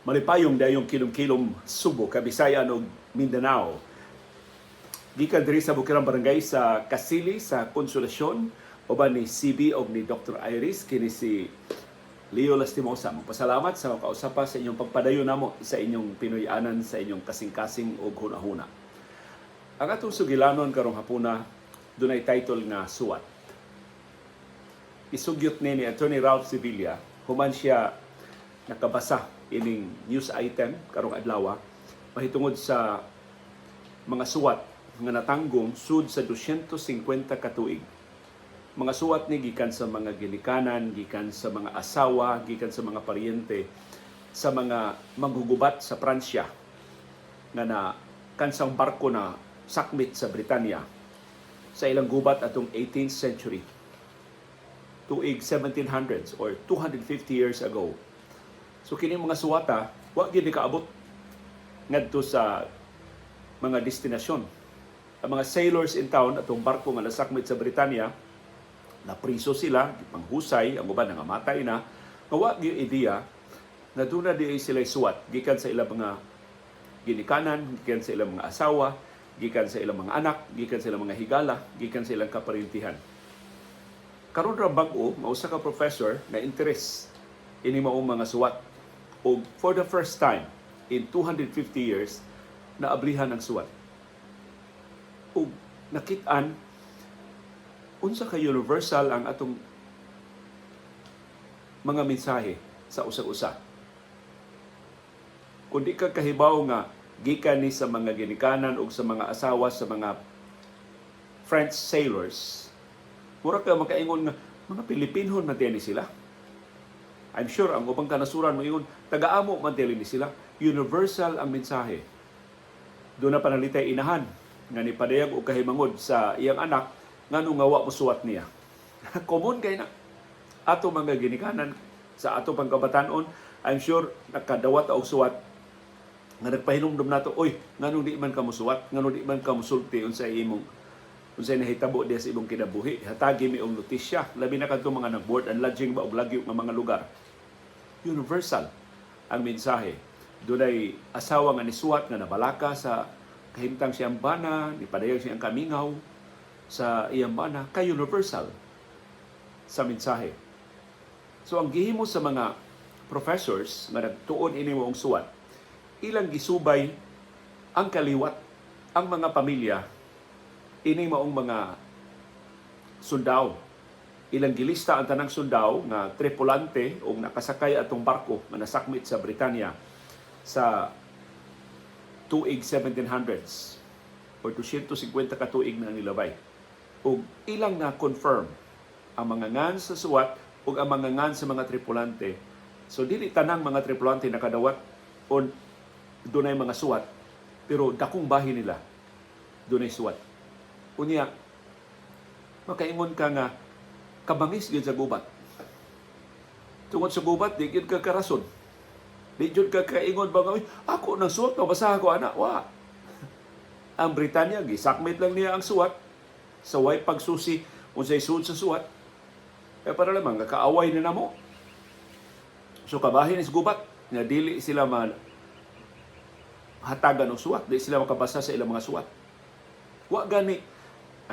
Malipayong dayong kilom-kilom Subo, Kabisayan ug Mindanao. Gikan diri sa Bukirang Barangay sa Kasili sa Konsolasyon uban ni CB ug ni Dr. Iris kini si Leo Lastimosa. Pasalamat sa kausapa sa inyong pagpadayon namo sa inyong Pinoy-anan sa inyong kasing-kasing ug hunahuna. Ang atong sugilanon karong hapuna dunay title nga Suwat. Isugyot ni Attorney Ralph Sevilla human siya nakabasa ining news item karong adlaw mahitungod sa mga suwat nga natanggong sud sa 250 ka tuig. Mga suwat ni gikan sa mga ginikanan, gikan sa mga asawa, gikan sa mga paryente sa mga manggugubat sa Pransya nga na kansang barko na sakmit sa Britanya sa ilang gubat atong 18th century. Tuig 1700s or 250 years ago. So kini mga suwata wa gyud kaabot ngadto sa mga destinasyon. Ang mga sailors in town atong barko nga nasakmit sa Britanya na priso sila, panghusay, ang uban nga matay na, nga wa gyud ideya na duna di sila suwat gikan sa ilang mga ginikanan, gikan sa ilang mga asawa, gikan sa ilang mga anak, gikan sa ilang mga higala, gikan sa ilang kaparintihan. Karon ra bag-o mausa ka professor na interes ini maong mga suwat. O for the first time in 250 years, naablihan ang suwat. O nakit-an, unsa ka universal ang atong mga mensahe sa usa-usa. Kung di ka kahibaw nga, gikan ni sa mga ginikanan o sa mga asawa sa mga French sailors, mura ka makaingon nga, mga Pilipinhon man ni sila. I'm sure ang ubang kanasuran mo ingon taga-amo man ni sila. Universal ang mensahe. Doon na panalitay inahan nga ni padayag og kahimangod sa iyang anak ngano nga wa mosuwat niya. Common kay na ato mga ginikanan sa ato pangkabatanon, I'm sure nakadawat og suwat nga nagpahinumdum nato, oy ngano di man ka mosuwat, ngano di man ka mosulti unsay nahitabo diha sa imong kinabuhi. Hatagi mi og notisya labi na kadto mga nag-board and lodging ba og lagyo nga mga lugar. Universal ang mensahe. Dunay asawa nga nisuwat nga nabalaka sa kahimtang siyang bana, nipadayag siyang kamingaw sa iyang bana, kay universal sa mensahe. So ang gihimo sa mga professors nga nagtuon ini moong suwat, ilang gisubay ang kaliwat, ang mga pamilya, ini maong mga sundao. Ilang gilista ang tanang sundao nga tripulante o nakasakay atong barko nga nasakmit sa Britanya sa tuig 1700s o 250 ka tuig na nilabay. O ilang na confirm ang mga ngan sa suwat o ang mga ngan sa mga tripulante. So dili tanang mga tripulante nakadawat o dunay mga suwat, pero dakong bahin nila dunay suwat. Unya, makaingon ka nga, kabangis gyud sa gubat. Tungod sa gubat, di gyud ka karason. Di gyud ka kaingon ba nga, ako nang suwat, mabasahan ko anak. Wa. Ang Britanya, gisakmit lang niya ang suwat. Sa way pagsusi, unsay suod sa suwat. Kaya para lamang, kaaway na namo. So kabahin is gubat, nga dili sila hatagan ng suwat, di sila makabasa sa ilang mga suwat. Wa gani,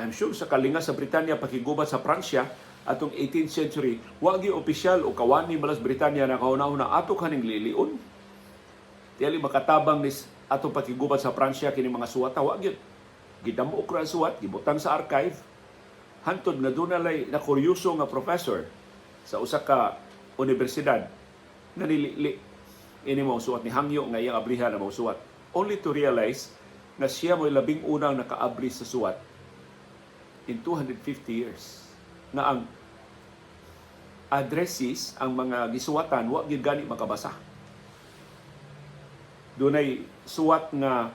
I'm sure sa kalinga sa Britanya pakigubat sa Pransya atong 18th century, wa gyud opisyal o kawani balas Britanya na kauna-una ato kaning liliun. Tiyali makatabang ni atong pakigubat sa Pransya kini mga suwata, wa gyud. Gidamo ra suwat, gibutang sa archive. Hantod nga dunay na kuryoso nga professor sa usa ka universidad na nilili ini mo suwat ni hangyo nga iyang ablihan na mo suwat. Only to realize na siya mo'y labing unang nakaabli sa suwat in 250 years. Na ang addresses, ang mga gisuwatan, wa gyud gani makabasa. Dunay suwat nga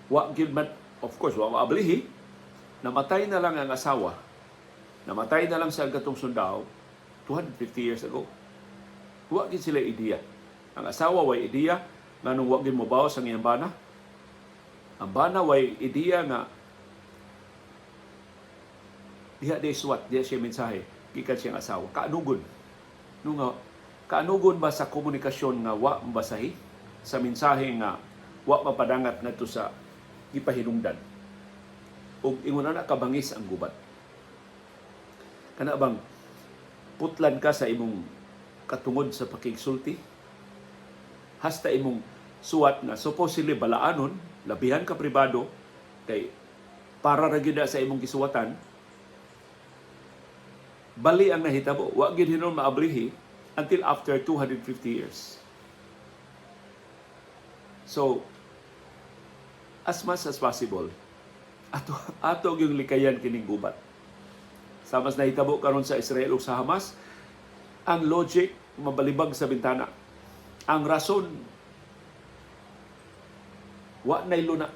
wa gyud man, of course, wa maablihi. Namatay na lang ang asawa. Namatay na lang sa gatong sundao 250 years ago. Wa gyud sila ideya. Ang asawa way ideya nganong wa gyud mobawas ang iyang bana. Ang bana way ideya nga diha day suwat, diha siya mensahe gikan siyang asawa. Kaanugon. Nung Kaanugon ba sa komunikasyon nga wa mabasahi? Sa mensahe nga wa mapadangat ngadto sa gipahinungdan? Ug ingon na kabangis ang gubat. Kana bang putlan ka sa imong katungod sa pakigsulti? Hasta imong suwat na supposedly balaanon, labihan ka pribado, kay para ra gyud sa imong gisuwatan, bali ang nahitabo. Wa gyud hinon maabrihi until after 250 years. So, as much as possible, ato yung likayan kining gubat. Sa mas nahitabo karon sa Israel ug sa Hamas, ang logic mabalibag sa bintana. Ang rason wa nay luna.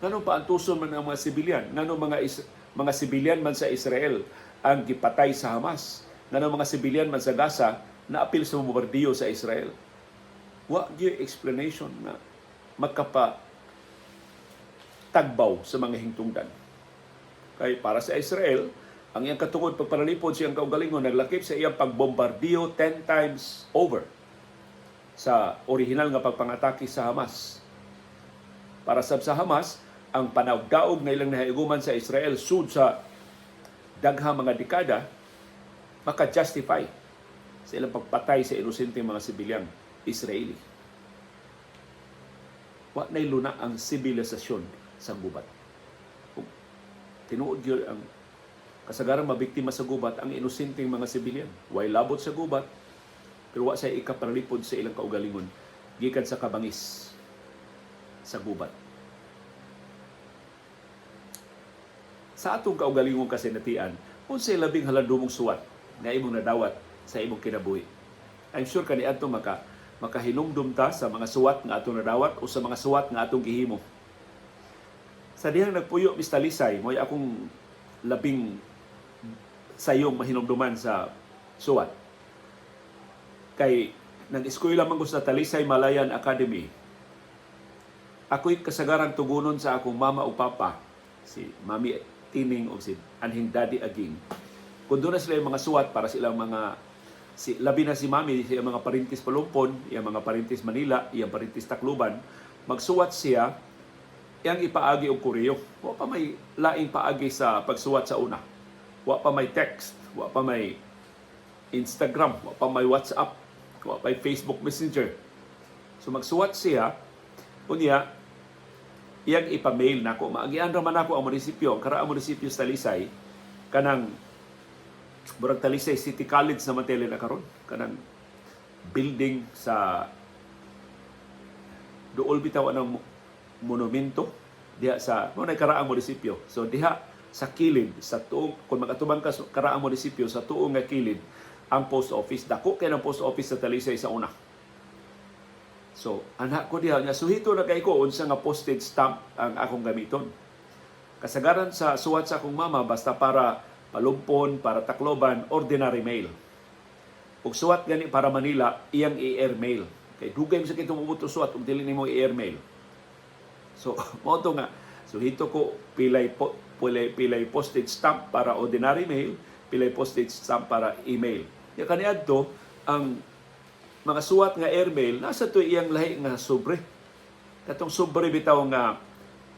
Ngano pa ang tuson man ang mga sibilyan? Ngano mga sibilyan man sa Israel ang gipatay sa Hamas? Ngano mga sibilyan man sa Gaza na apil sa bombardiyo sa Israel? Wa gyud explanation na makapa tagbaw sa mga hingtungdan. Kay para sa Israel, ang iyang katungod pagpanalipod siyang kaugalingon naglakip sa iyang pagbombardiyo 10 times over sa original nga pagpangatake sa Hamas. Para sa Hamas, ang panawdaog na ilang nahiuguman sa Israel sud sa daghang mga dekada maka-justify sa ilang pagpatay sa inosenteng mga sibilyang Israeli. Wa nay luna ang sibilisasyon sa gubat. Tinuod gyud ang kasagarang mabiktima sa gubat ang inosenteng mga sibilyan. Way labot sa gubat, pero wa say ikapanalipod sa ilang kaugalingon gikan sa kabangis sa gubat. Sa atong kaugalingon kasinatian, unsay labing halandumong suwat nga imong nadawat sa imong kinabuhi. I'm sure kaniadto makahinumdum ta sa mga suwat nga atong nadawat o sa mga suwat nga atong gihimo. Sa dihang nagpuyo Miss Talisay, mo'y akong labing sayong mahinumduman sa suwat. Kay nag-eskwela man ko sa Talisay Malayan Academy. Ako'y kasagarang tugunon sa akong mama o papa, si Mami Tining o si Anhing Daddy Aging. Kung doon na sila yung mga suwat para silang mga labi na si Mami, siya mga Parintis Palumpon, yung mga Parintis Manila, yung Parintis Tacloban, magsuwat siya, yang ipaagi og koreo. Wa pa may laing paagi sa pagsuwat sa una. Wa pa may text, wa pa may Instagram, wa pa may WhatsApp, wa pa may Facebook Messenger. So magsuwat siya, unya, iyang ipa-mail nako. Maagian raman ako ang munisipyo, ang karaang munisipyo sa Talisay, kanang Burag Talisay City College na matele na karon, kanang building sa dool bitaw ng monumento diha sa karaang munisipyo. So diha sa kilid sa tuong, kung magatubang ka karaang munisipyo sa tuong nga kilid ang post office. Dako kay ng post office sa Talisay sa una. So anak ko diha nya suhito na kay ko unsa nga postage stamp ang akong gamiton. Kasagaran sa suwat sa akong mama basta para Palumpon, para Tacloban, ordinary mail. Ug suwat gani para Manila, iyang i-air mail. Kay dugay sa kitong umuto suwat ug dili nimo i-air mail. So mo to nga suhito ko pilay postage stamp para ordinary mail, pilay postage stamp para email. Ya kaniadto ang mga suwat nga airmail nasa to iyang lahi nga sobre. Katong sobre bitaw nga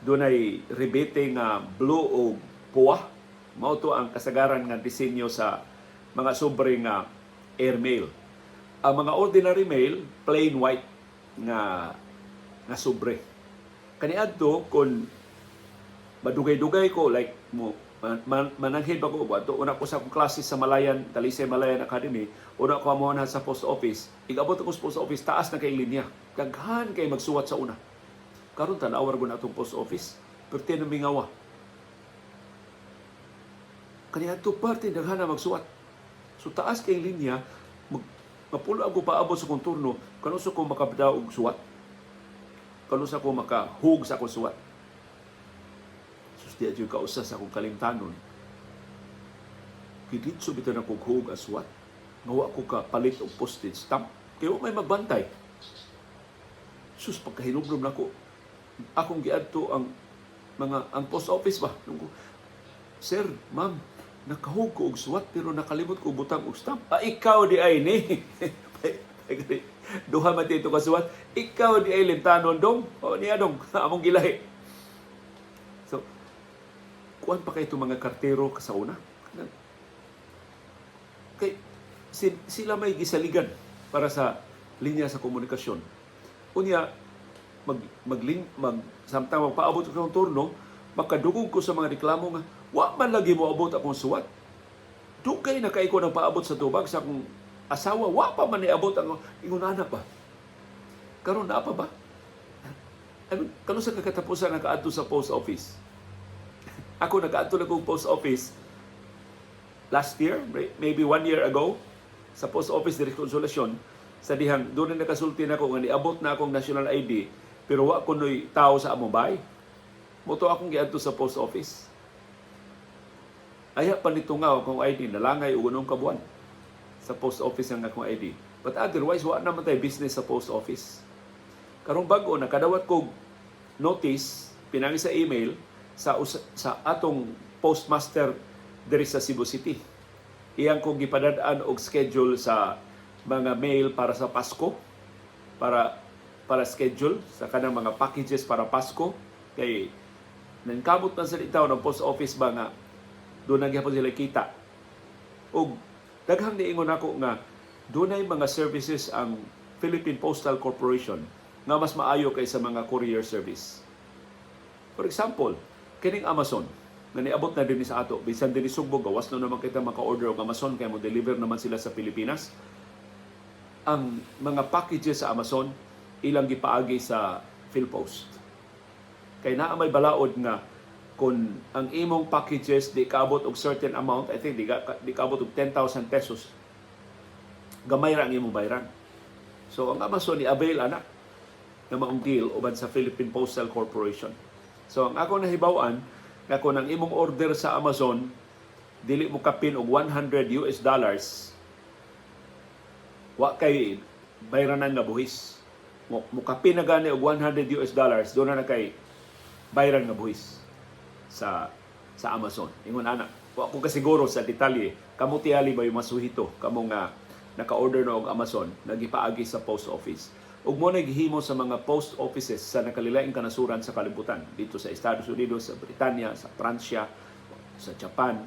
dunay rebate nga blue o puwa. Mao to ang kasagaran nga disenyo sa mga sobre nga airmail. Ang mga ordinary mail plain white nga sobre. Kaniadto kun madugay-dugay ko like mo mananghid ba ko ato una ko sa akong klase sa Malayan, Talisay Malayan Academy, una ko amo na sa post office. Igabot ko sa post office taas na kay linya. Daghan kay magsuwat sa una. Karon tanawar ko na atong post office, perti na mingawa. Kaniadto parte daghan na magsuwat. So taas kay linya, mapulo ako paabot sa kong turno, kanusa ko makabdaw og suwat. Kanusa ko makahug sa akong suwat. Di adyo kausa sa akong kalimtanon. Kiditso bitaw na kong hug aswat. Ngawa ko ka palit og postage stamp. Kaya may magbantay. Sus, pagkahinubrom na ko. Akong giadto ang post office ba? Sir, ma'am, nakahug ko og suwat pero nakalimot ko butang og stamp. Ikaw di ay ni. Duha man dito ka suwat. Ikaw di ay lintanon dong. O niya dong, among gilahi. So, kuan pa kay itong mga kartero sa una? Kay, sila may gisaligan para sa linya sa komunikasyon. Unya, samtang magpaabot ko ng turno, makadugog ko sa mga reklamo nga, wa man lagi mo abot akong suwat. Dugay na kay ko nang paabot sa tubag sa akong asawa, wa pa man niabot ang ingon anak ba. Karon na pa ba? Kano sa kakatapusan nakaadto sa post office? Ako nakaadto na kong post office last year, maybe 1 year ago, sa post office de Consolasyon, sa dihang doon na nakasulti na ako nga niabot na akong national ID, pero wa ko noy tao sa among bahay. Moto akong giadto sa post office. Aya pa nito nga akong ID, nalangay og unong kabuan sa post office ang akong ID. But otherwise, wa naman tayo business sa post office. Karong bago, nakadawat ko notice, pinangi sa email, sa atong postmaster diri sa Cebu City. Iyang kong gipadadaan og schedule sa mga mail para sa Pasko, para schedule sa kanang mga packages para Pasko. Kay nangkamot man sa litaw ng post office ba nga doon na gyapon sila kita. Og daghang niingon ako nga dunay mga services ang Philippine Postal Corporation nga mas maayo kaysa mga courier service. For example, kining Amazon nga niabot na din sa ato, bisan din Sugbo, gawas na naman kita maka-order og Amazon kay mo deliver naman sila sa Pilipinas. Ang mga packages sa Amazon ilang gipaagi sa PhilPost. Kay naa may balaod nga kung ang imong packages di kaabot og certain amount, I think di kaabot og 10,000 pesos, gamay ra ang imong bayaran. So ang Amazon i-avail anak na maong deal uban sa Philippine Postal Corporation. So ang ako nahibaw-an nga kung ang imong order sa Amazon dili mo kapin og $100, wa kay bayranan nga buhis. Mo kapin na gani og $100, doon na kay bayran nga buhis sa Amazon. Ingon ana, wa ko kasiguro sa detalye kamo tiyali ba yung masuhito kamo nga naka-order na og Amazon nagipaagi sa post office. Ug mo naghimo sa mga post offices sa nakalilaing kanasuran sa kalibutan dito sa Estados Unidos, sa Britanya, sa Pransya, sa Japan.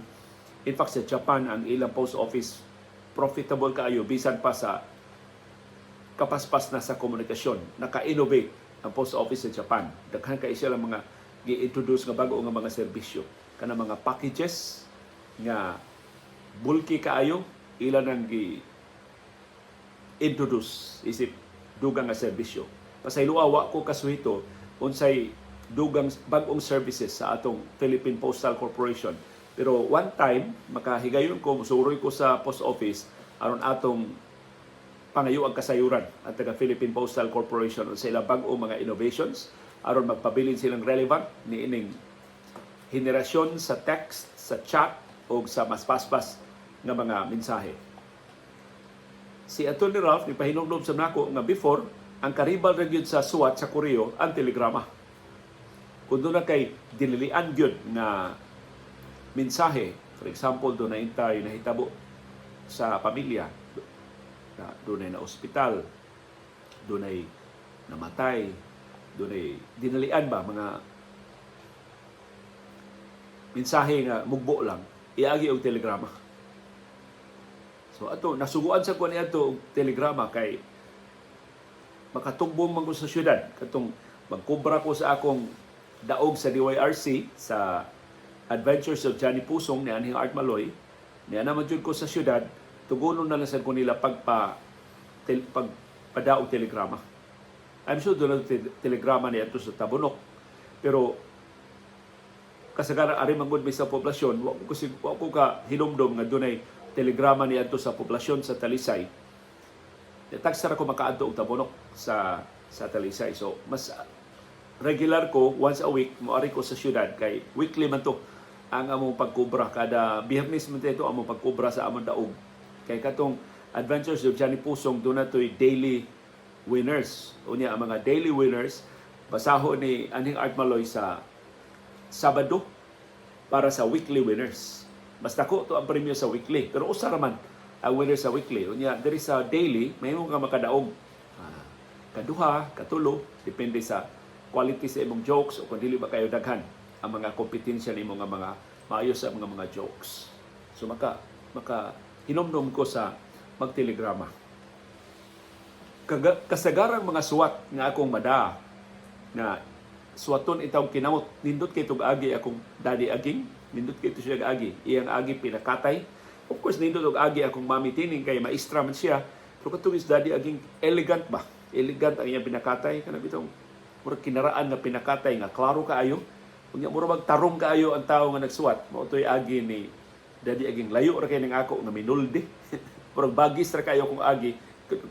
In fact, sa Japan ang ilang post office profitable kaayo bisan pa sa kapaspas na sa komunikasyon. Naka-innovate ang post office sa Japan. Daghan kay sila mga gi-introduce nga bago nga mga serbisyo. Kana mga packages nga bulky kaayo, ilan ang gi-introduce isip dugang nga serbisyo. Pasayloa wa ko kasuhito unsay dugang bag-ong services sa atong Philippine Postal Corporation. Pero one time makahigayon ko, musuroy ko sa post office aron atong pangayo ang kasayuran at taga Philippine Postal Corporation sa ilang bag-ong mga innovations aron magpabilin silang relevant ni ining henerasyon sa text, sa chat o sa mas paspas nga mga mensahe. Si Atty. Ralph nipahinumdum sa nako nga before ang karibal ra gyud sa suwat sa koreo ang telegrama. Kung doon na kay dinilian gyud nga mensahe, for example doon na intay nahitabo sa pamilya, doon na ospital, doon ay namatay, doon ay dinalian ba mga mensahe nga mugbo lang, iagi og telegrama. So ato nasuguan sa kuan niadto og telegrama kay makatugbong man ko sa syudad katong magkobra ko sa akong daog sa DYRC sa Adventures of Johnny Pusong ni Anhing Art Maloy, niya naman jud ko sa syudad, tugunon na lang sad ko nila pagpadaog telegrama. I'm sure doon ang telegrama niya ito sa Tabunok. Pero kasagaran ari man gud may sa poblasyon, wa ko ka hinumdum nga dunay telegrama niya ito sa poblasyon sa Talisay. Tagsara ko makaadto og Tabunok sa Talisay. So mas regular ko once a week moari ko sa syudad kay weekly man to ang among pagkubra kada Biyernes man ito among pagkubra sa among daog. Kay katong Adventures of Johnny Pusong doon na to'y daily winners. Unya ang mga daily winners basahon ni Anhing Art Maloy sa Sabado para sa weekly winners. Basta ko to ang premyo sa weekly. Pero usa ra man ang winner sa weekly. Unya diri sa daily may ka makadaog. Kaduha, katulo, depende sa quality sa imong jokes o kung dili ba kayo daghan ang mga kompetensya nimo nga mga maayos sa mga jokes. So maka hinomdom ko sa magtelegrama. Kasagarang mga suwat nga akong mada na suwaton itawag kinamot, nindot kay tug agi akong daddy aging, nindot kay siya agi, iyang agi pinakatay. Of course nindot og agi akong mami tining kay maestra man siya. Pero katong is daddy aging elegant ba? Elegant ang iyang pinakatay kana bitong murag kinaraan nga pinakatay nga klaro kaayo. Unya murag magtarong kaayo ang tawo nga nagsuwat. Mao toy agi ni daddy aging layo ra kay ning ako nga minulde. Murag bagis ra kayo kung agi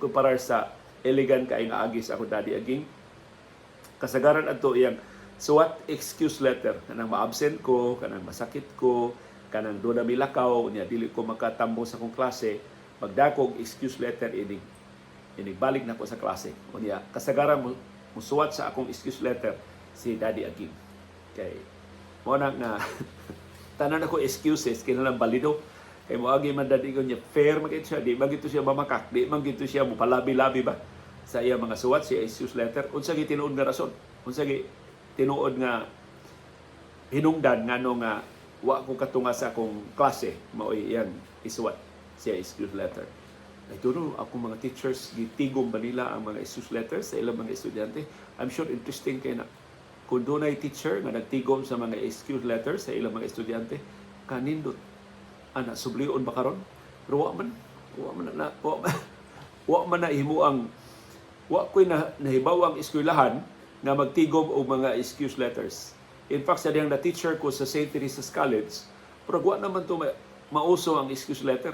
kumpara sa elegant kay nga agi sa ako daddy aging. Kasagaran adto iyang suwat excuse letter kanang ma-absent ko, kanang masakit ko, kanang do na milakaw, unya dili ko makatambo sa akong klase, magdakog excuse letter balik na ko sa klase. Unya kasagaran mo musuwat sa akong excuse letter si Daddy Aging. Kay mo na nga tanan ako excuses kinalang balido. Kay mo agi man daddy ko niya fair magit siya, di man gito siya mamakak, di man gito siya mo palabi-labi ba sa iya mga suwat si excuse letter. Unsa gi tinuod nga rason? Unsa gi tinuod nga hinungdan ngano nga wa ko katunga sa akong klase mao iyang isuwat siya excuse letter. I don't know, ako mga teachers, gitigom ba nila ang mga excuse letters sa ilang mga estudyante? I'm sure interesting kay na kung doon ay teacher nga nagtigom sa mga excuse letters sa ilang mga estudyante, kanindot. Ana, sublion ba karon? Pero wa man na himo ang wa ko'y nahibaw ang eskwelahan nga magtigom og mga excuse letters. In fact, sa diyang na teacher ko sa St. Teresa's College, pero wa naman to mauso ang excuse letter.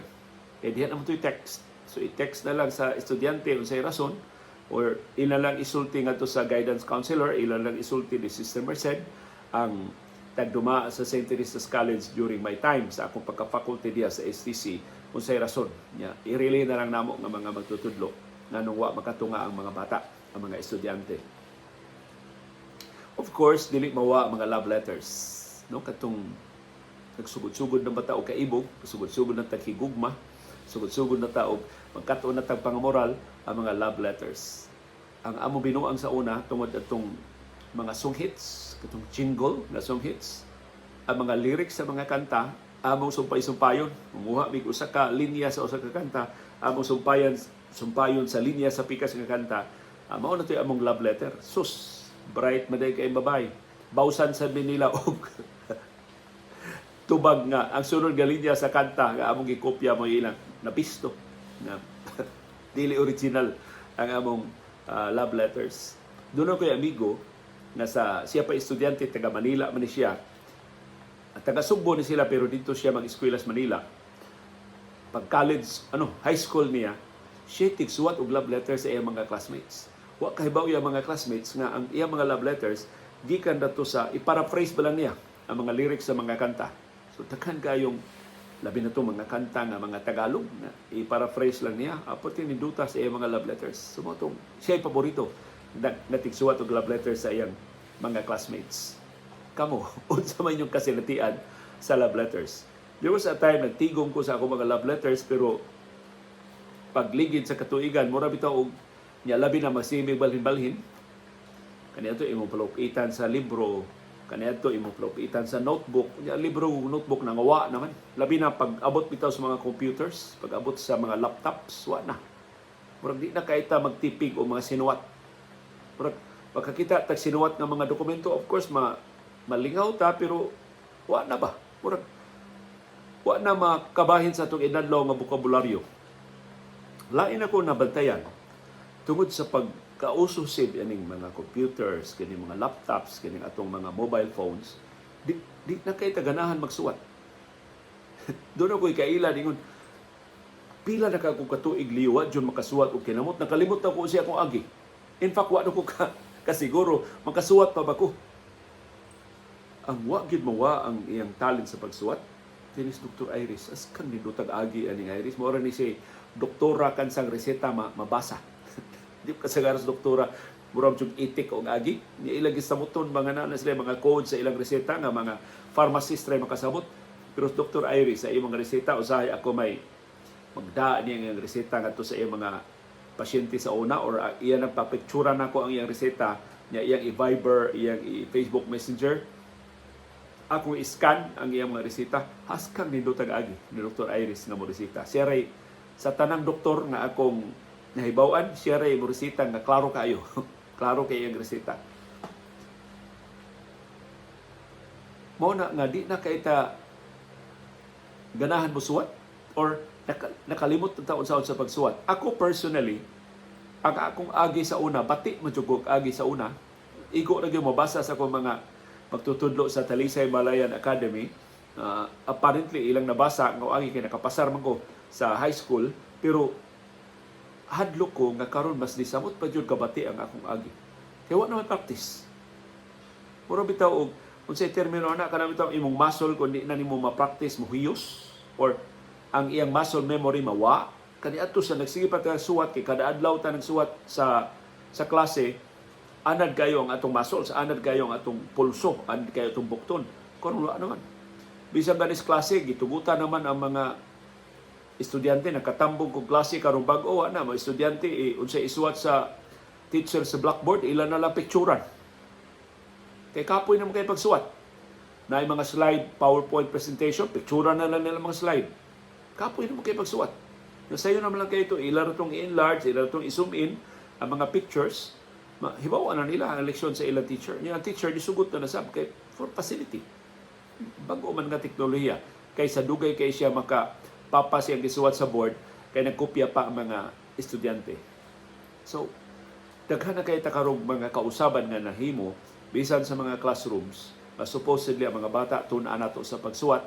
Kaya diyan naman to text. So i-text na lang sa estudyante unsay rason or ila lang isulti ngadto sa guidance counselor, ila lang isulti ni Sister Merced ang tagduma sa St. Teresa's College during my time sa akong pagka-faculty diya sa STC unsay rason niya. I-relay na lang namo nga mga magtutudlo nganong wa makatunga ang mga bata, ang mga estudyante. Of course, dili mawa mga love letters, no? Katong nagsugod-sugod ng bata o kaibog, sugod-sugod ng taghigugma, sugod-sugod na taog, magkatuon na tag pangamoral ang mga love letters. Ang amo binuang sa una tungod atong mga song hits, katong jingle na song hits, ang mga lyrics sa mga kanta, among sumpay-sumpayon, mumuha mig usa ka linya sa usa ka kanta, among sumpayon sa linya sa pikas nga kanta, mao na toy among love letter. Sus, bright maday kay babay, bawsan sa Manila og tubag nga ang sunod nga linya sa kanta nga among gikopya mo ilang napisto na dili original ang among love letters. Doon ako yung amigo na siya pa estudyante taga Manila man siya. At taga Sugbo ni sila pero dito siya mag-eskwela sa Manila. Pag college, high school niya, siya tigsuwat og love letters sa iyang mga classmates. Wa kahibaw yung mga classmates nga ang iyang mga love letters gikan dato sa i-paraphrase ba lang niya ang mga lyrics sa mga kanta. So takhan kayong labi na to mga kanta nga mga Tagalog na i-paraphrase lang niya apot tininduta sa iyang mga love letters. So siya ay paborito na tigsuwat og love letters sa iyang mga classmates. Kamo, unsa man yung kasilatian sa love letters? There was a time nagtigom ko sa ako mga love letters pero pagligid sa katuigan mura bitaw og nya labi na masimig balhin-balhin. Kaniadto imong palupitan sa libro, kaniadto imong palupitan sa notebook. Nya libro notebook nangawa naman. Labi na pag abot bitaw sa mga computers, pag abot sa mga laptops, wa na. Murag di na kaita magtipig o mga sinuwat. Murag pagkakita tag sinuwat nga mga dokumento, of course malingaw ta pero wa na ba? Murag wa na makabahin sa atong inadlaw nga bokabularyo. Lain ako nabantayan tungod sa pagkaususid aning mga computers, kining mga laptops, kining atong mga mobile phones, di na kay taganahan magsuwat. Doon ako ikaila ningon pila na ka kung katuig liwa diyon makasuwat og kinamot, nakalimot na ko siya akong agi. In fact, wa na ko kasiguro makasuwat pa ba ko. Ang wa gid mawa ang iyang talent sa pagsuwat kinis Dr. Iris as kan ni Dr. Agi aning Iris mo ra ni si doktora kan sang reseta mabasa. Di ka sa garas doktora murag jud itik og agi ni ilagi sa muton mga na sila mga code sa ilang reseta nga mga pharmacist ray makasabot Pero Dr. Iris, sa iyong mga reseta, usahay ako may magdaan niya ang reseta ngadto sa iyang mga pasyente sa una, or iyan ang papicturan nako ang iyang reseta niya, iyang i-Viber, iyang i-Facebook Messenger. Ako i-scan ang iyang mga reseta, haskang nindo tag-agi ni Dr. Iris nga mo reseta. Siya ray sa tanang doktor nga akong nahibawan, siya ray mo reseta nga klaro kayo. Klaro kay iyang reseta. Mao na nga di na kaita ganahan mo suwat or nakalimot ng taon sa pagsuwat. Ako personally, ang akong agi sa una, bati majugog agi sa una, igo na gyud mabasa sa akong mga magtutudlo sa Talisay Malayan Academy. Apparently ilang nabasa nga agi kay nakapasar man ko sa high school, pero hadlok ko nga karon mas disamot pa jud kabati ang akong agi. Kaya wa na practice. Puro bitaw og unsay termino na kana bitaw imong muscle kun di na nimo ma-practice mo hiyos, or ang iyang muscle memory mawa. Kaniadto sa nagsige pa ta suwat kay kada adlaw ta nagsuwat sa klase, anad kayo ang atong muscles, anad kayo ang atong pulso, anad kayo atong bukton. Karon wala naman. Bisan ganis klase gitugutan naman ang mga estudyante nakatambong kog klase karong bag-o na mga estudyante unsay isuwat sa teacher sa blackboard, ilan na lang picturean. Kay kapoy naman kayo pagsuwat. Na mga slide, PowerPoint presentation, picturean na lang nila mga slide. Kapoy naman kayo pagsuwat. Nasayo naman lang kayo ito, ilan itong i-enlarge, ilan itong i-zoom in, ang mga pictures, hibawan na nila ang leksyon sa ilang teacher. Yung teacher, disugot na nasab kay for facility. Bago man nga teknolohiya. Kaysa dugay kay siya makapapa siyang gisuwat sa board, kay nagkopya pa ang mga estudyante. So, daghan na kayo takarong mga kausaban nga nahimo bisan sa mga classrooms. Supposedly ang mga bata tun-an nato sa pagsuwat.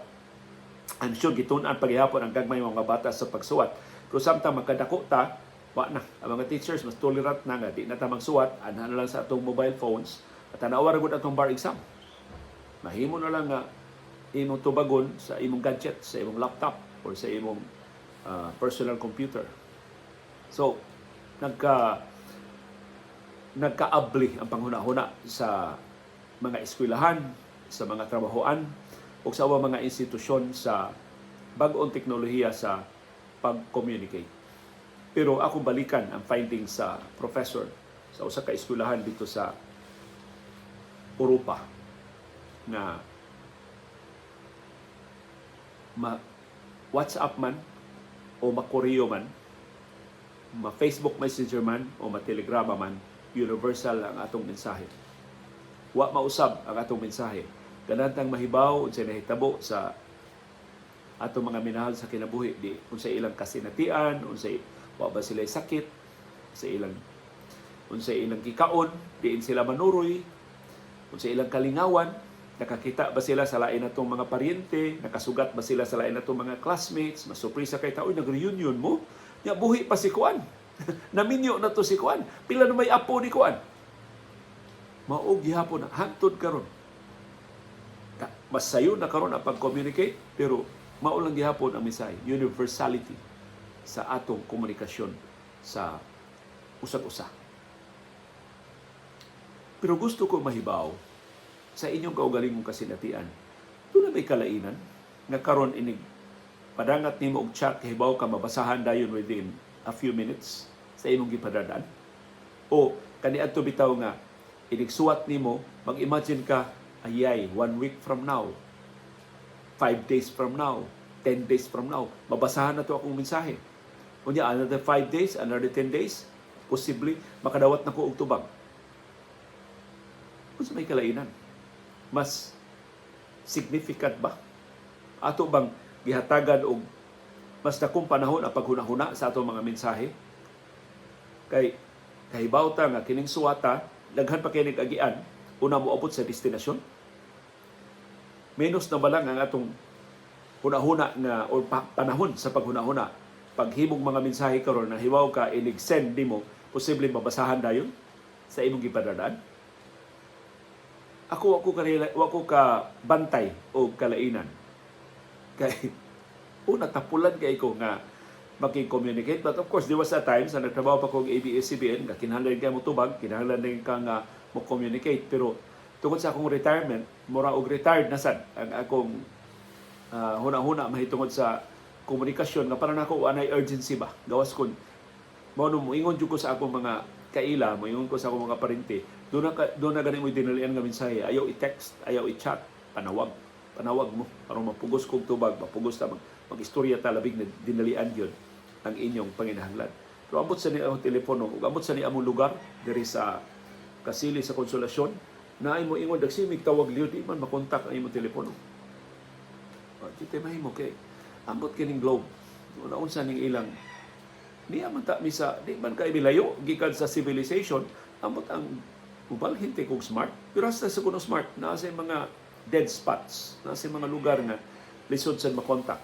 I'm sure gitun-an paghihapon ang gagmay mga bata sa pagsuwat. Pero samtang magkadako ta, wa na. Ang mga teachers mas tolerant na nga, di na ta magsuwat, anhan na lang sa atong mobile phones, at tanawa ra gud atong bar exam. Mahimo na lang nga imong tubagon sa imong gadget, sa imong laptop, or sa imong personal computer. So, nagkaabli ang panghuna-huna sa mga eskwelahan, sa mga trabahoan, o sa mga institusyon sa bag-ong teknolohiya sa pag-communicate. Pero ako balikan ang findings sa professor sa usa ka eskwelahan dito sa Europa na WhatsApp man o ma-Koreo man, ma-Facebook Messenger man o ma-Telegrama man, universal ang atong mensahe. Wa mausab ang atong mensahe. Ganantang mahibaw unsay nahitabo sa atong mga minahal sa kinabuhi, di unsay ilang kasinatian, unsay wa ba sila sakit, unsay ilang kikaon, diin sila manuroy, unsay ilang kalingawan, nakakita ba sila sa lain natong mga paryente, nakasugat ba sila sa lain natong mga classmates, masurpresa kay tao, nag-reunion mo, nya buhi pa si Kuan. Naminyo na to si Kuan. Pila na may apo ni Kuan. Maog gihapon na hangtod karon. Mas sayo na karon ang pag-communicate, pero mao lang gihapon ang mensahe, universality sa atong komunikasyon sa usag-usa. Pero gusto ko mahibaw sa inyong kaugalingong kasinatian. Doon na may kalainan nga karon inig padangat nimo og chat hibaw ka mabasahan dayon within a few minutes sa imong gipadadaan. O kaniadto bitaw nga inigsuwat nimo, mag-imagine ka, ayay, 1 week from now, 5 days from now, 10 days from now, mabasahan na to akong mensahe. Unya, another 5 days, another 10 days, possibly, makadawat na ko og tubag. Kung sa may kalainan, mas significant ba? Ato bang gihatagan og mas dakong panahon ang paghuna-huna sa atong mga mensahe? Kay kahibaw ta nga kining suwata, daghan pa kay nag-agian, una mo abot sa destinasyon. Menos na ba lang ang atong huna-huna na o panahon sa paghuna-huna. Paghimong mga mensahe karon na hibaw ka inig-send nimo, posible mabasahan dayon sa imong gipadadaan. Ako ka bantay o kalainan. Kay una tapulan kay ko nga maki-communicate, but of course there was a time sa nagtrabaho pa kong ABS-CBN nga kinahanglan kay mo tubag, kinahanglan din ka nga mo communicate, pero tungod sa akong retirement, mura og retired na sad ang akong huna-huna mahitungod sa komunikasyon nga para nako anay urgency ba gawas kun mao no moingon jud ko sa akong mga kaila, moingon ko sa akong mga parente, doon na gani mo dinalian nga mensahe, ayaw i-text, ayaw i-chat, panawag mo aron mapugos kog tubag, mapugos ta mag-istorya ta labing na dinalian gyud ang inyong panginahanglan. Pero ambot sa niya telepono, ug ambot sa niya among lugar diri sa Kasili sa Konsolasyon, na ay mo ingon dagsimig tawag liyo di man makontak ang imong telepono. Kita mahimo kay ambot kining globe. Una-unsa ning ilang niya man ta misa di man kay bilayo gikan sa civilization, ambot ang ubal hinte kog smart. Pero sa kuno smart na sa mga dead spots, na sa mga lugar nga lisod sa makontak.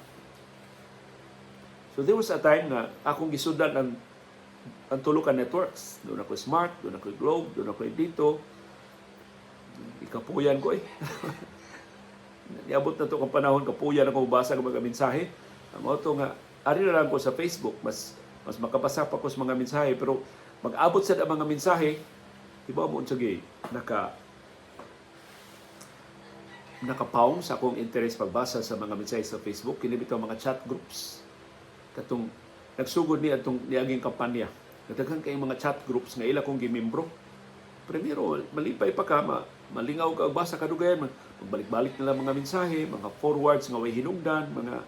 So there was a time na akong gisudan ang tulo ka networks. Doon ako smart, doon ako globe, doon ako dito. Ikapuyan ko Niabot na to kang panahon, kapuyan ako basa ng mga mensahe. Ang auto nga, ari na lang ko sa Facebook, mas makapasa pa ko sa mga mensahe, pero mag-abot sa mga mensahe, iba mo unsagay, nakapaong sa akong interest pagbasa sa mga mensahe sa Facebook, kinibito ang mga chat groups. Katong nagsugod ni atong niaging kampanya. Nagdaghang kay mga chat groups nga ila kong gimimbro. Primero, malipay pa ka, malingaw ka, basa ka dugayan, magbalik-balik nila mga mensahe, mga forwards nga way hinungdan, mga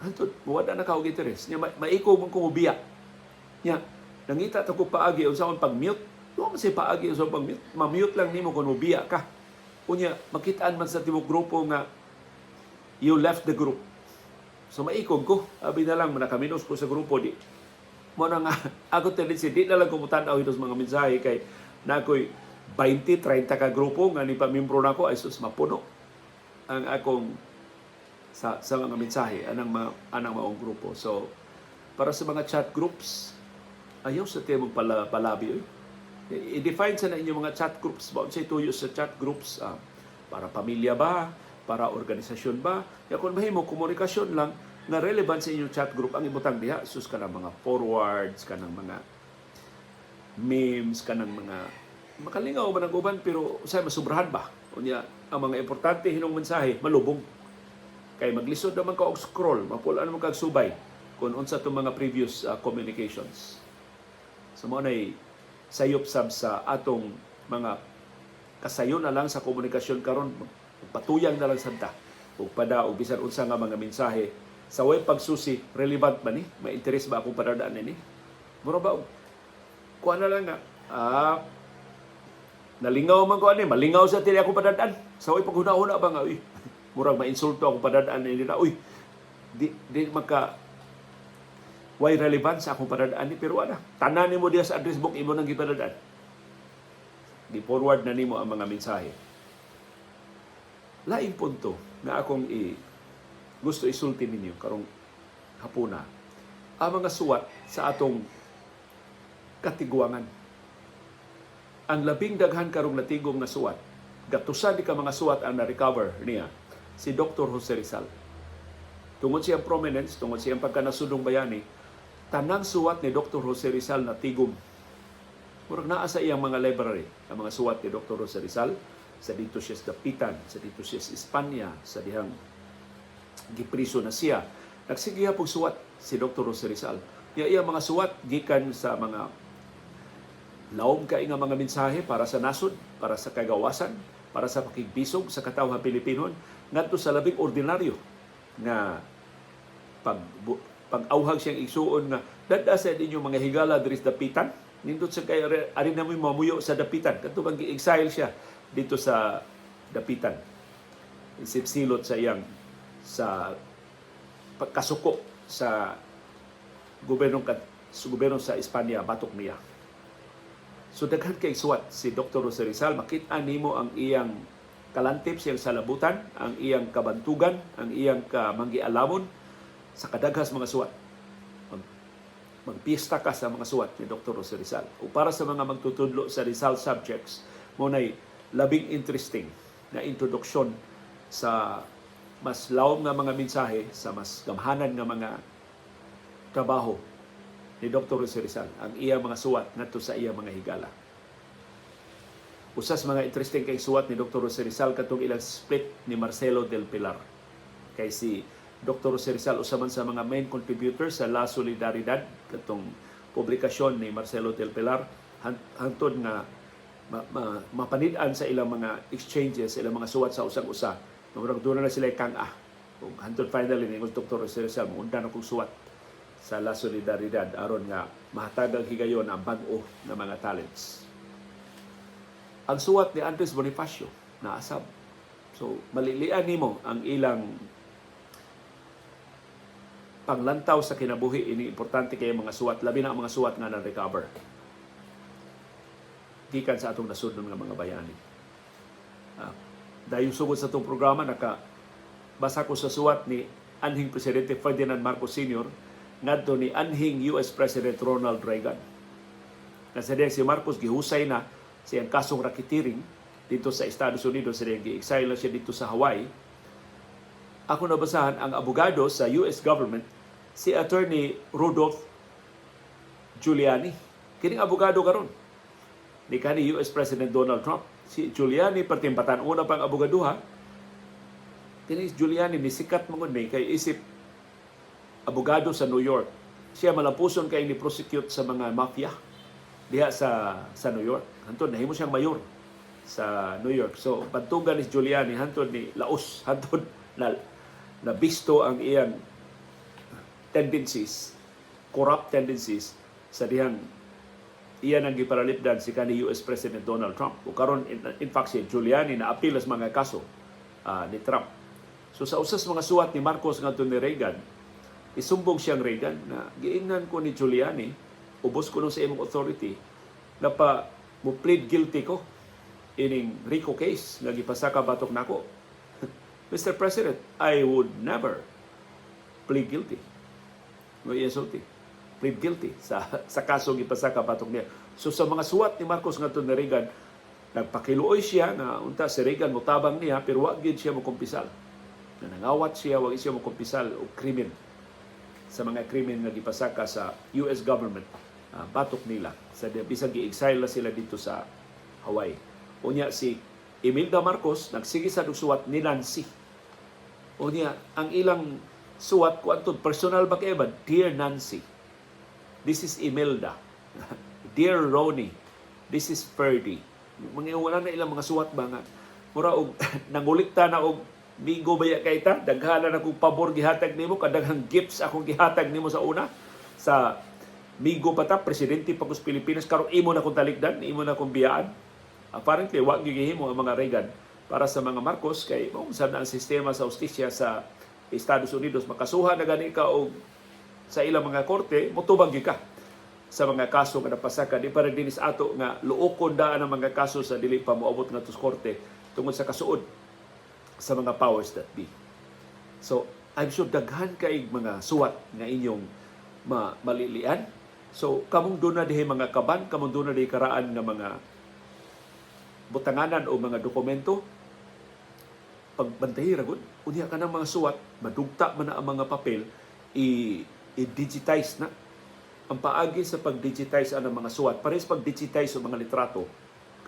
hantod, wala na ka og interes. Nya maiko man ko ubiya. Nya nangita ta ko paagi usaon pag-mute. Wa man say paagi usaon pag-mute. Ma-mute lang nimo kun ubiya ka. Unya makitaan man sa tibok grupo nga you left the group. So maikog ko, abi na lang nakaminos ko sa grupo di. Mo na nga ako tendency di na lang ko mutan-aw ito sa mga mensahe kay nakoy 20-30 ka grupo nga ni pamimbro nako ay sus mapuno ang akong sa mga mensahe anang maong grupo. So para sa mga chat groups, ayaw sa tiyong palabi. I-define sa na inyong mga chat groups. Baon sa ituyo sa chat groups, para pamilya ba? Para organisasyon ba? Kaya kung mahimo, komunikasyon lang na relevant sa inyong chat group, ang ibutang diha, sus ka ng mga forwards, ka ng mga memes, ka ng mga makalingaw man ang uban, pero usay masubrahan ba? Unya, ang mga importante hinong mensahe, malubong. Kay maglisod naman ka og scroll, mapulaan mo kag subay kung unsa itong mga previous communications. So mo nay sayop sab sa atong mga kasayon na lang sa komunikasyon karon, patuyang na lang santa ug pada og bisan unsa nga mga mensahe sa way pagsusi relevant ba ni? May interes ba akong padadaan ni? Mura ba kuan na lang nga nalingaw man ko ani, malingaw sa tili ako padadaan. Sa way paghuna-huna ba nga murag ma-insulto ako padadaan nila. Di magka way relevant sa akong padadaan ni, pero ana, tanan nimo diya sa address book imo nang gipadadaan. Di forward na nimo ang mga mensahe. Laing punto na akong gusto isulti ninyo karong hapuna. Ang mga suwat sa atong katiguangan. Ang labing daghan karong natigom na suwat, gatusan di ka mga suwat ang na-recover niya, si Dr. Jose Rizal. Tungod siyang prominence, tungod siyang pagkanasudong bayani, tanang suwat ni Dr. Jose Rizal na tigom. Murag naa sa iyang mga library, ang mga suwat ni Dr. Jose Rizal, sa dito siya sa Dapitan, sa dito siya sa Espanya, sa dihang gipriso na siya. Nagsigiha pong suwat si Dr. Jose Rizal. Iyang mga suwat, gikan sa mga laom kay nga mga mensahe para sa nasod, para sa kagawasan, para sa pakigbisog sa katawhan Pilipino, ngadto sa labing ordinaryo na pag-awhag siyang igsuon nga dada sa inyo mga higala diri sa Dapitan, nindot sa kay ari na mo mamuyo sa Dapitan, kadto bang gi-exile siya dito sa Dapitan. Isip-silot sa iyang sa pagkasuko sa gobyerno sa Espanya batok niya. So daghan kay suwat si Dr. Jose Rizal, makita nimo ang iyang kalantip siyang salabutan, ang iyang kabantugan, ang iyang kamanggialamon sa kadaghas mga suwat. Magpista ka sa mga suwat ni Dr. Jose Rizal. O para sa mga magtutudlo sa Rizal subjects, muna'y labing interesting na introduksyon sa mas lawom nga mga mensahe, sa mas gamhanan nga mga trabaho ni Dr. Jose Rizal, ang iyang mga suwat ngadto sa iyang mga higala. Usas mga interesting kay suwat ni Dr. Jose Rizal katong ilang split ni Marcelo del Pilar. Kay si Dr. Jose Rizal usaman sa mga main contributors sa La Solidaridad katong publikasyon ni Marcelo del Pilar hangtod nga mapanid-an sa ilang mga exchanges, ilang mga suwat sa usang-usa. Murag doon na sila kang kung hangtod finally ni Dr. Jose Rizal muunda na kong suwat sa La Solidaridad aron nga mahatagang higayon ang bag-o ng mga talents. Ang suwat ni Andres Bonifacio naasab. So malilian nimo ang ilang panglantaw sa kinabuhi. Ini importante kay mga suwat, labi na ang mga suwat nga na-recover gikan sa atong nasudnon nga mga bayani. Dahil sugod sa itong programa, nakabasa ko sa suwat ni anhing Presidente Ferdinand Marcos Sr. ngadto ni anhing US President Ronald Reagan. Nasadya si Marcos gihusay na siyang kasong racketeering dito sa Estados Unidos, siya gi-exile na siya dito sa Hawaii. Ako nabasahan ang abogado sa US government, si Attorney Rudolph Giuliani. Kining abogado karon ni kanhi US President Donald Trump. Si Giuliani pertimbatan una pang abogaduha. Kini Giuliani ni sikat mangod ni kay isip abogado sa New York. Siya malapuson kay ni prosecute sa mga mafia diha sa New York. Hantod nahimo siyang mayor sa New York. So pagtugan ni Giuliani hantod ni laos, hantod na bisto ang iyang tendencies, corrupt tendencies sa dihang iyan ang giparalipdan si kanhi US President Donald Trump. O karon in fact si Giuliani na appeal sa mga kaso ni Trump. So sa usas mga suwat ni Marcos ngadto ni Reagan, isumbong siyang Reagan na giingnan ko ni Giuliani, ubos ko nung sa imong authority, na pa mo plead guilty ko ining RICO case nga gipasaka batok nako. Mr. President, I would never plead guilty. Plead guilty sa kaso gipasaka batok niya. So sa mga suwat ni Marcos ngadto ni Reagan, nagpakiluoy siya na unta si Reagan motabang niya pero wa gid siya mokumpisal. Nangawat siya, wa siya mokumpisal og krimen sa mga krimen nga gipasaka sa US government batok nila. Sa bisag gi-exile na sila dito sa Hawaii. Unya si Imelda Marcos nagsige sa suwat ni Nancy. Unya ang ilang suwat kuantud personal ba kay ba? Dear Nancy, this is Imelda. Dear Ronnie, this is Ferdy. Mga wala na ilang mga suwat ba nga mura og nangulikta na og bigo baya kay ta, daghanan akong pabor gihatag nimo, kadaghang gifts akong gihatag nimo sa una sa migo pa ta presidente pagkus Pilipinas, karon imo na kong talikdan, imo na kong biyaan. Apparently wa gihimo ang mga Reagan para sa mga Marcos kay maunsa na ang sistema sa justisya sa Estados Unidos, makasuha na gani ka og sa ilang mga korte motubag gyud ka sa mga kaso nga napasaka. Di para dinis ato nga luokon daan ang mga kaso sa dili pa moabot nga tus korte tungod sa kasuod sa mga powers that be. So, I'm sure daghan kay mga suwat nga inyong malilian. So, kamong doon na dihi mga kaban, kamong doon na dihi karaan ng mga butanganan o mga dokumento, pagbantahi ragod, unya ka ng mga suwat, madugta man na ang mga papel, i-digitize na. Ang paagi sa pag-digitize ang mga suwat, pares pag-digitize ang mga litrato,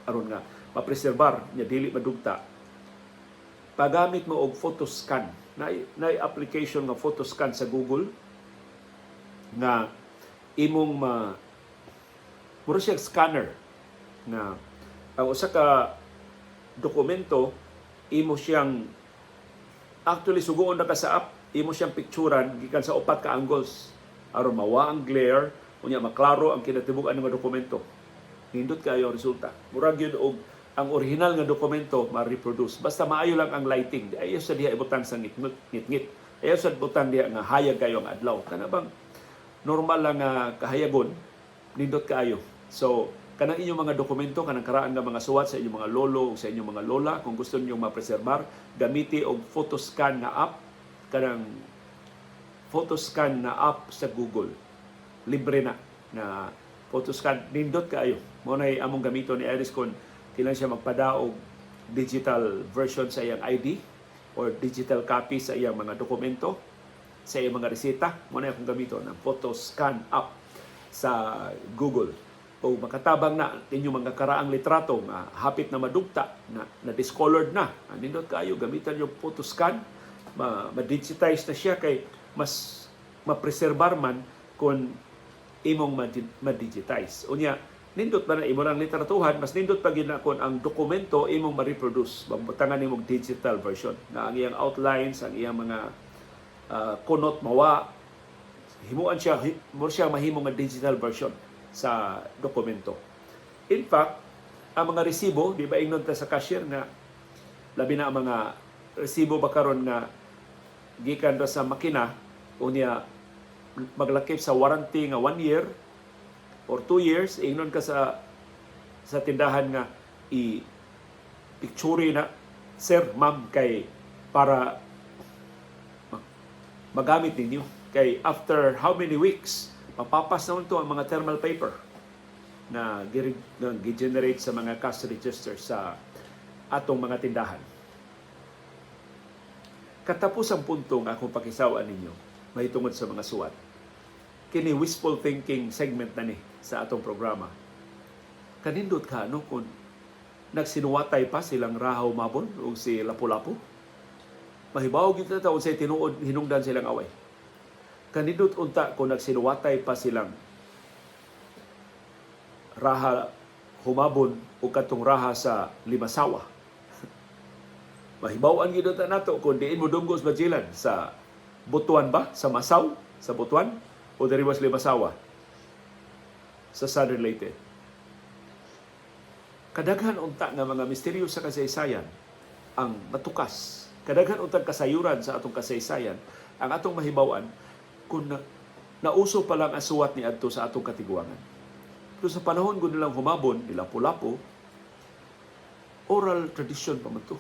aron nga, mapreserbar, niya dili madugta, pagamit mo og photoscan. Na application nga photoscan sa Google nga imong mura siya scanner nga ang usa ka dokumento imo siyang actually sugoon na ka sa app, imo siyang picturean gikan sa upat ka angles aron mawa ang glare unya maklaro ang kinatibuk-an nga dokumento. Nindot kayo ang resulta. Mura gyud og ang original nga dokumento ma-reproduce. Basta maayo lang ang lighting. Ayaw sa diha ibutang sa ngit-ngit. Ayaw sa ibutang diha nga hayag kayo ang adlaw. Kana bang normal lang nga kahayagon, nindot kaayo. So, kanang inyong mga dokumento, kanang karaan nga mga suwat sa inyong mga lolo o sa inyong mga lola, kung gusto niyo ma-preserbar, gamiti og photoscan na app, kanang photoscan na app sa Google. Libre na photoscan. Nindot kaayo. Mo na among gamito ni Iris kon kailan siya magpadaog digital version sa iyang ID or digital copy sa iyang mga dokumento, sa iyang mga resita. Muna akong gamito ng photoscan app sa Google. o makatabang na inyong mga karaang litrato nga hapit na madugta, na discolored na. Nindot kayo, gamitan yung photo scan, ma-digitize na siya kay mas mapreserbar man kung imong ma-digitize. Unya, nindot ba na imo ng literatuhan, mas nindot pa gina kung ang dokumento imong ma-reproduce, mabutangan imong digital version, na ang iyang outlines, ang iyang mga kunot mawa, himuan siya, mo siya mahimo nga digital version sa dokumento. In fact, ang mga resibo, di ba ingnon ta sa cashier nga labi na ang mga resibo ba karon nga gikan ra sa makina unya maglakip sa warranty nga 1 year or 2 years, ingnon ka sa tindahan nga i-picture na, sir, ma'am, kay para magamit ninyo. Kay after how many weeks, mapapas naman to ang mga thermal paper na gi-generate sa mga cash register sa atong mga tindahan. Katapos ang punto nga akong pakisawaan ninyo, mahitungod sa mga suwat. Kini wishful thinking segment na ni sa atong programa. Kanindot ka, no, kung nagsinuwatay pa silang Rahaw Mabon o si Lapu-Lapu, mahibaw kita taon sa tinuod, hinungdan silang away. Kanindot unta kung nagsinuwatay pa silang Raha Humabon o katong Raha sa Limasawa. Mahibawan gid ta nato kung diin mo dunggos Magellan sa Butuan ba? Sa Masaw? Sa Butuan? O dari was Limasawa? Sa Southern Leyte. Kadaghan unta nga mga misteryo sa kasaysayan ang matukas. Kadaghan unta kasayuran sa atong kasaysayan ang atong mahibawan kung nauso pa lang ang suwat ni adto sa atong katiguangan. Pero sa panahon ko nilang Humabon, nila Lapu-Lapu, oral tradition pa man to.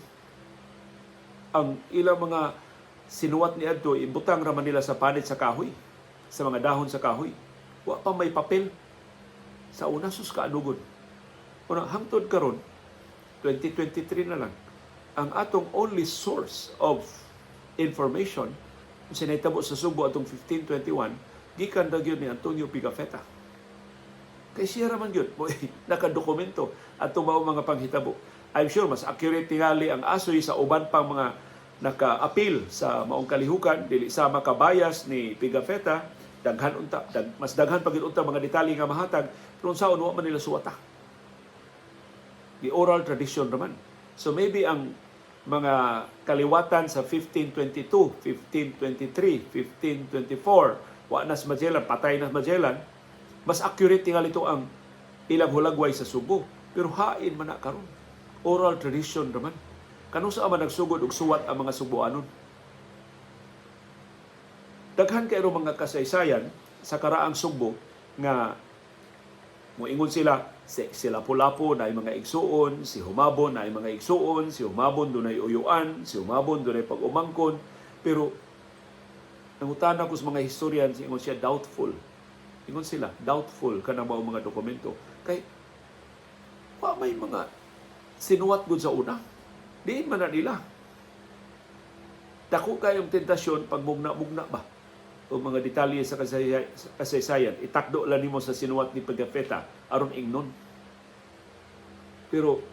Ang ilang mga sinuwat ni adto, ibutang raman nila sa panit sa kahoy, sa mga dahon sa kahoy. Wa pa may papel. Sa una, sus kaanugod. Una, hangtod karon 2023 na lang, ang atong only source of information, kung sinahitabo sa Subo atong 1521, gikan na yun ni Antonio Pigafetta. Kay siya raman yun, nakadokumento at tumaw mga panghitabo. I'm sure mas accurate tingali ang asoy sa uban pang mga naka-appeal sa maong kalihukan, dili sa makabayas ni Pigafetta, mas daghan pagid unta mga detalye nga mahatag, pero unsaon wa man nila suwata. The oral tradition raman. So maybe ang mga kaliwatan sa 1522, 1523, 1524, wa nas Magellan, patay nas Magellan, mas accurate tingali ito ang ilang hulagway sa Subo. Pero hain man na karon. Oral tradition raman. Kanung sa man nagsugod og suwat ang mga Subuanon. Daghan kayo mga kasaysayan sa karaang Subo nga moingon sila Lapu-Lapu na mga igsuon, si Humabon na mga igsuon, si Humabon dunay uyuan, si Humabon dunay pag-umangkon. Pero nangutana ko sa mga historian, ingon siya doubtful. Ingon sila doubtful kanang mao mga dokumento. Kay wa may mga sinuwat gud sa una. Diin man na nila. Dako kayong tentasyon pag mugna-mugna ba o mga detalye sa kasaysayan, itakdo lang nimo sa sinuwat ni Pigafetta aron ingnon. Pero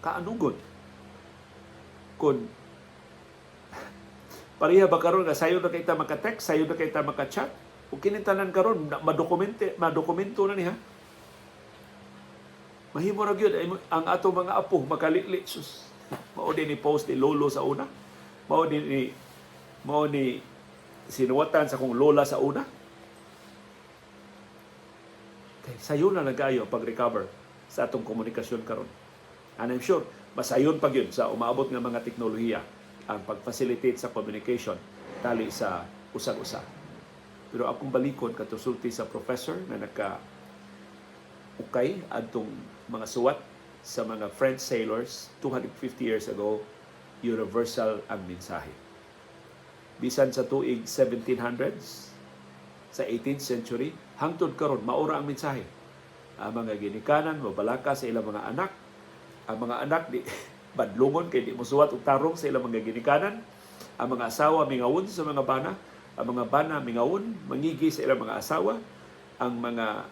kaanugod kung pareha ba karon nga sayo na kay ta maka-text, sayo na kay ta maka-chat, o kinintanan karon madokumento na niya. Mahimo ra gyud ang ato mga apo makalili sus. Mao din ni post ni lolo sa una. Mao ni sinuwatan sa kong lola sa una. Kay sayo na lang kayo pag-recover sa atong komunikasyon karon. And I'm sure masayon pa gyud sa umaabot nga mga teknolohiya ang pag-facilitate sa communication tali sa usag-usa. Pero akong balikon katusulti sa professor na naka-ukay adtong mga suwat sa mga French sailors 250 years ago, universal ang mensahe. Bisan sa tuig 1700s, sa 18th century, hangtod karon maura ang mensahe. Ang mga ginikanan, mabalaka sa ilang mga anak. Ang mga anak, di badlungon, kay di musuwat og tarong sa ilang mga ginikanan. Ang mga asawa, mingawon sa mga bana. Ang mga bana, mingawon, mangigi sa ilang mga asawa. Ang mga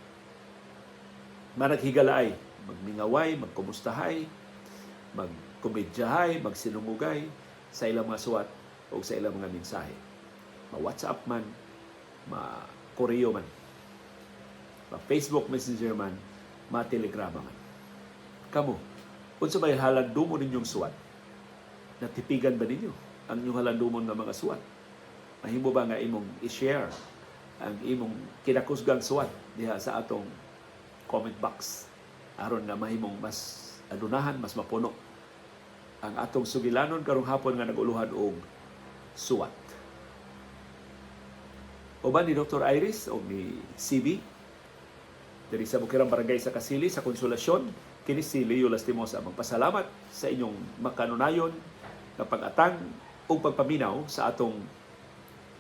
managhigalaay, magmingaway, magkumustahay, magkomedyahay, magsinumugay sa ilang mga suwat o sa ilang mga mensahe. Ma-WhatsApp man, ma-Koreo man, ma-Facebook Messenger man, ma-Telegrama man. Kamu, unsa may halandumon ninyong suwat? Natipigan ba ninyo ang inyong halandumon nga mga suwat? Mahimo ba nga imong i-share ang imong kinakusgang suwat diha sa atong comment box aron na mahimong mas adunahan, mas mapuno ang atong sugilanon karong hapon nga naguluhan og suwat. Uban ni Dr. Iris o ni CB diri sa Bukirang Barangay sa Kasili sa Konsolasyon, kini si Leo Lastimosa magpasalamat sa inyong makanunayon nga pag-atang o pagpaminaw sa atong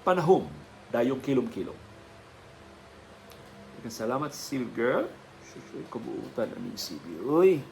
panahom dayong kilom-kilom. Salamat, Sil Girl. Kubuutan ang CB. Uy!